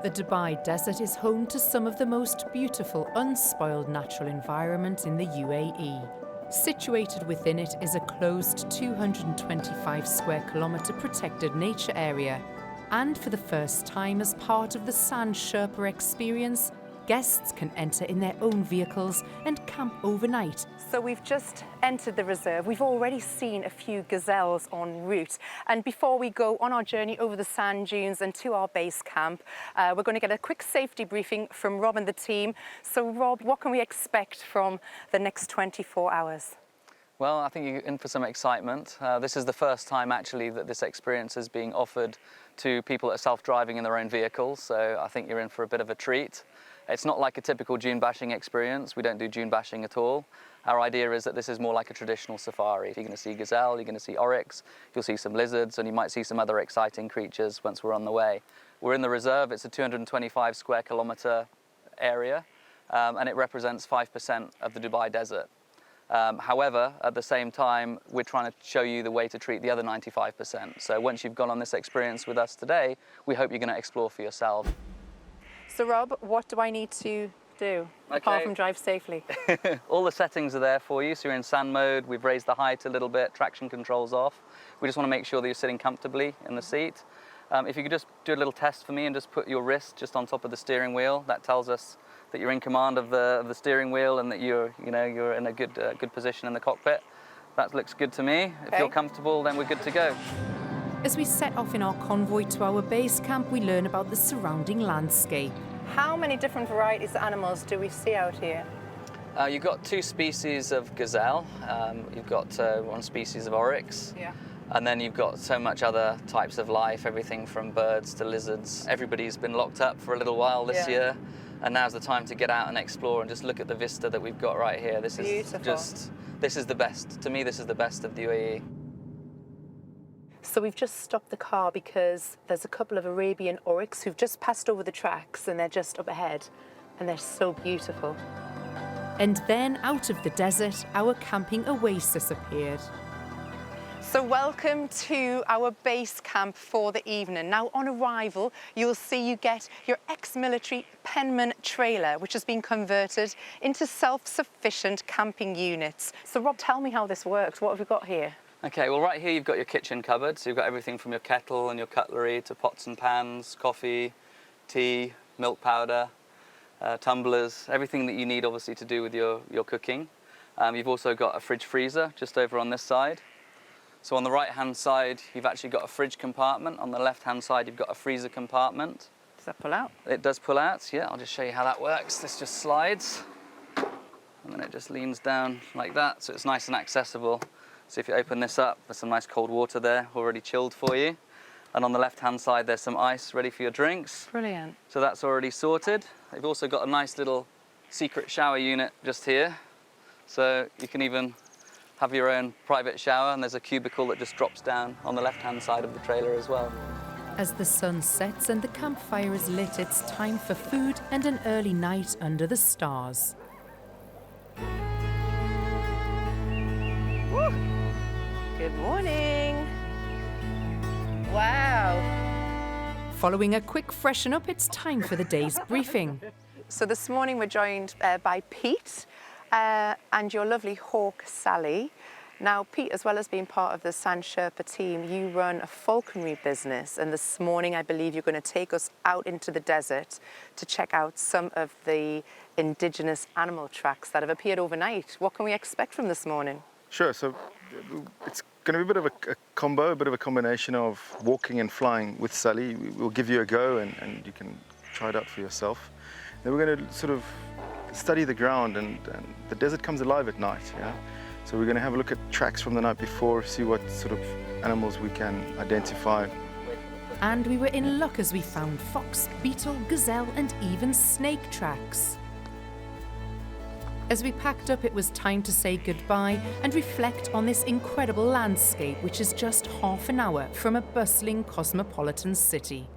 The Dubai Desert is home to some of the most beautiful, unspoiled natural environment in the UAE. Situated within it is a closed 225 square kilometre protected nature area. And for the first time as part of the Sand Sherpa experience, guests can enter in their own vehicles and camp overnight. So we've just entered the reserve. We've already seen a few gazelles en route. And before we go on our journey over the sand dunes and to our base camp, we're going to get a quick safety briefing from Rob and the team. So Rob, what can we expect from the next 24 hours? Well, I think you're in for some excitement. This is the first time actually that this experience is being offered to people that are self-driving in their own vehicles. So I think you're in for a bit of a treat. It's not like a typical dune bashing experience. We don't do dune bashing at all. Our idea is that this is more like a traditional safari. You're going to see gazelle, you're going to see oryx, you'll see some lizards, and you might see some other exciting creatures once we're on the way. We're in the reserve. It's a 225 square kilometre area, and it represents 5% of the Dubai Desert. However, at the same time, we're trying to show you the way to treat the other 95%. So once you've gone on this experience with us today, we hope you're going to explore for yourself. So Rob, what do I need to do apart from drive safely? All the settings are there for you. So you're in sand mode. We've raised the height a little bit, traction controls off. We just want to make sure that you're sitting comfortably in the seat. If you could just do a little test for me and just put your wrist just on top of the steering wheel, that tells us that you're in command of the steering wheel and that you're in a good position in the cockpit. That looks good to me. Okay. If you're comfortable, then we're good to go. As we set off in our convoy to our base camp, we learn about the surrounding landscape. How many different varieties of animals do we see out here? You've got two species of gazelle. You've got one species of oryx. Yeah. And then you've got so much other types of life, everything from birds to lizards. Everybody's been locked up for a little while this year. And now's the time to get out and explore and just look at the vista that we've got right here. This is the best. To me, this is the best of the UAE. So we've just stopped the car because there's a couple of Arabian oryx who've just passed over the tracks and they're just up ahead and they're so beautiful. And then out of the desert, our camping oasis appeared. So welcome to our base camp for the evening. Now on arrival, you'll see you get your ex-military Penman trailer, which has been converted into self-sufficient camping units. So Rob, tell me how this works. What have we got here? Okay, well right here you've got your kitchen cupboard, so you've got everything from your kettle and your cutlery to pots and pans, coffee, tea, milk powder, tumblers, everything that you need obviously to do with your cooking. You've also got a fridge freezer just over on this side. So on the right hand side you've actually got a fridge compartment, on the left hand side you've got a freezer compartment. Does that pull out? It does pull out, yeah, I'll just show you how that works. This just slides and then it just leans down like that, so it's nice and accessible. So if you open this up, there's some nice cold water there, already chilled for you. And on the left-hand side, there's some ice ready for your drinks. Brilliant. So that's already sorted. They've also got a nice little secret shower unit just here. So you can even have your own private shower, and there's a cubicle that just drops down on the left-hand side of the trailer as well. As the sun sets and the campfire is lit, it's time for food and an early night under the stars. Woo! Good morning. Wow. Following a quick freshen up, it's time for the day's briefing. So this morning we're joined by Pete and your lovely hawk, Sally. Now, Pete, as well as being part of the Sand Sherpa team, you run a falconry business. And this morning, I believe you're going to take us out into the desert to check out some of the indigenous animal tracks that have appeared overnight. What can we expect from this morning? Sure. So it's going to be a bit of a combo, a bit of a combination of walking and flying with Sally. We'll give you a go and you can try it out for yourself. Then we're going to sort of study the ground and the desert comes alive at night. Yeah. So we're going to have a look at tracks from the night before, see what sort of animals we can identify. And we were in luck as we found fox, beetle, gazelle and even snake tracks. As we packed up, it was time to say goodbye and reflect on this incredible landscape, which is just half an hour from a bustling cosmopolitan city.